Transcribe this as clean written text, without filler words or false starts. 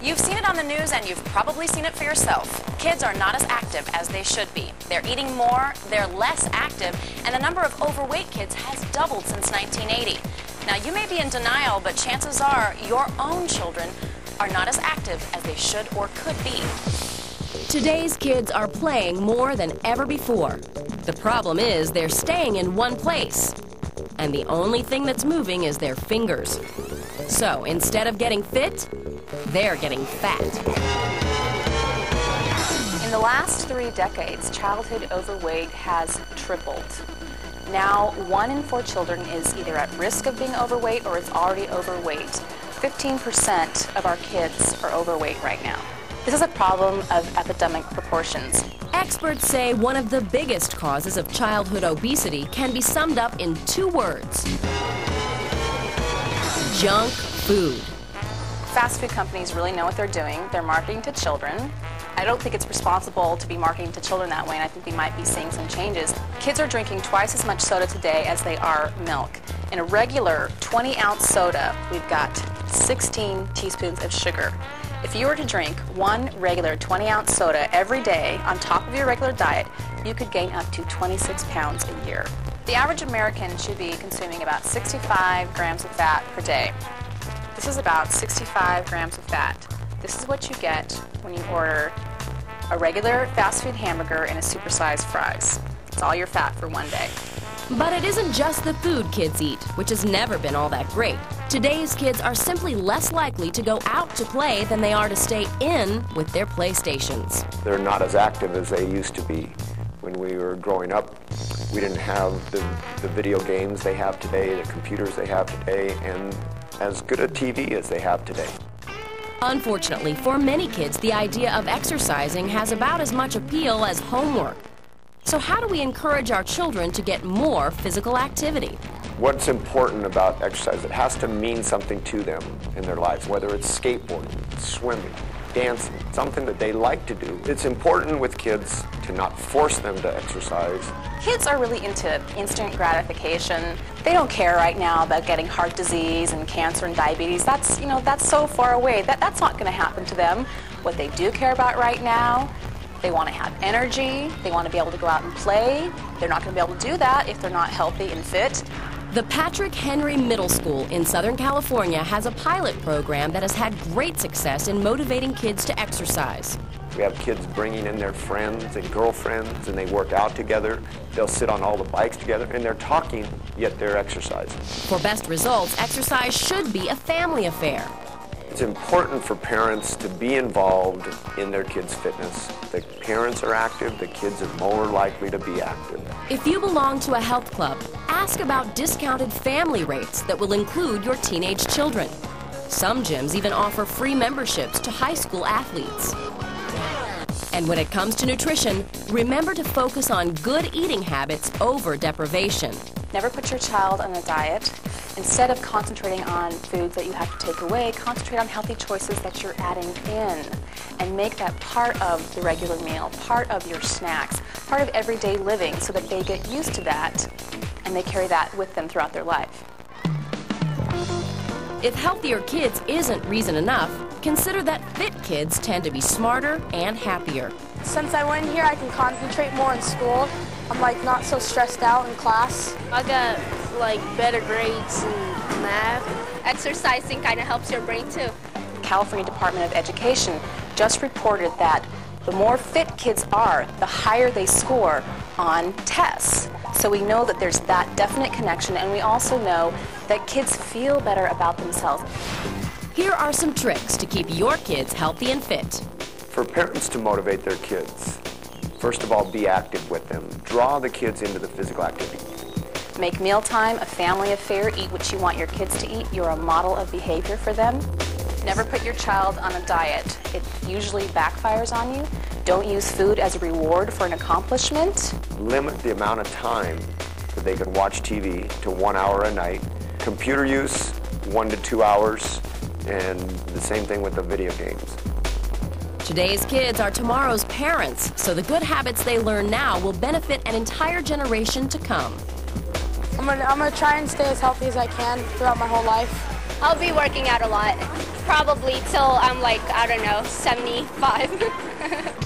You've seen it on the news and you've probably seen it for yourself. Kids are not as active as they should be. They're eating more, they're less active, and the number of overweight kids has doubled since 1980. Now, you may be in denial, but chances are your own children are not as active as they should or could be. Today's kids are playing more than ever before. The problem is they're staying in one place, and the only thing that's moving is their fingers. So instead of getting fit, they're getting fat. In the last 3 decades, childhood overweight has tripled. Now, 1 in 4 children is either at risk of being overweight or is already overweight. 15% of our kids are overweight right now. This is a problem of epidemic proportions. Experts say one of the biggest causes of childhood obesity can be summed up in 2 words: junk food. Fast food companies really know what they're doing. They're marketing to children. I don't think it's responsible to be marketing to children that way, and I think we might be seeing some changes. Kids are drinking twice as much soda today as they are milk. In a regular 20-ounce soda, we've got 16 teaspoons of sugar. If you were to drink 1 regular 20-ounce soda every day on top of your regular diet, you could gain up to 26 pounds a year. The average American should be consuming about 65 grams of fat per day. This is about 65 grams of fat. This is what you get when you order a regular fast food hamburger and a supersized fries. It's all your fat for one day. But it isn't just the food kids eat, which has never been all that great. Today's kids are simply less likely to go out to play than they are to stay in with their PlayStations. They're not as active as they used to be. When we were growing up, we didn't have the video games they have today, the computers they have today, and as good a TV as they have today. Unfortunately, for many kids, the idea of exercising has about as much appeal as homework. So how do we encourage our children to get more physical activity? What's important about exercise, it has to mean something to them in their lives, whether it's skateboarding, swimming, dancing, something that they like to do. It's important with kids to not force them to exercise. Kids are really into instant gratification. They don't care right now about getting heart disease and cancer and diabetes. That's so far away. That's not going to happen to them. What they do care about right now, they want to have energy. They want to be able to go out and play. They're not going to be able to do that if they're not healthy and fit. The Patrick Henry Middle School in Southern California has a pilot program that has had great success in motivating kids to exercise. We have kids bringing in their friends and girlfriends, and they work out together. They'll sit on all the bikes together, and they're talking, yet they're exercising. For best results, exercise should be a family affair. It's important for parents to be involved in their kids' fitness. The parents are active, the kids are more likely to be active. If you belong to a health club, ask about discounted family rates that will include your teenage children. Some gyms even offer free memberships to high school athletes. And when it comes to nutrition, remember to focus on good eating habits over deprivation. Never put your child on a diet. Instead of concentrating on foods that you have to take away, concentrate on healthy choices that you're adding in. And make that part of the regular meal, part of your snacks, part of everyday living so that they get used to that and they carry that with them throughout their life. If healthier kids isn't reason enough, consider that fit kids tend to be smarter and happier. Since I went here, I can concentrate more in school. I'm not so stressed out in class. I got better grades in math. Exercising kind of helps your brain too. The California Department of Education just reported that the more fit kids are, the higher they score on tests. So we know that there's that definite connection, and we also know that kids feel better about themselves. Here are some tricks to keep your kids healthy and fit. For parents to motivate their kids, first of all, be active with them. Draw the kids into the physical activity. Make mealtime a family affair. Eat what you want your kids to eat. You're a model of behavior for them. Never put your child on a diet. It usually backfires on you. Don't use food as a reward for an accomplishment. Limit the amount of time that they can watch TV to 1 hour a night. Computer use, 1 to 2 hours, and the same thing with the video games. Today's kids are tomorrow's parents, so the good habits they learn now will benefit an entire generation to come. I'm gonna try and stay as healthy as I can throughout my whole life. I'll be working out a lot. Probably till I'm like, I don't know, 75.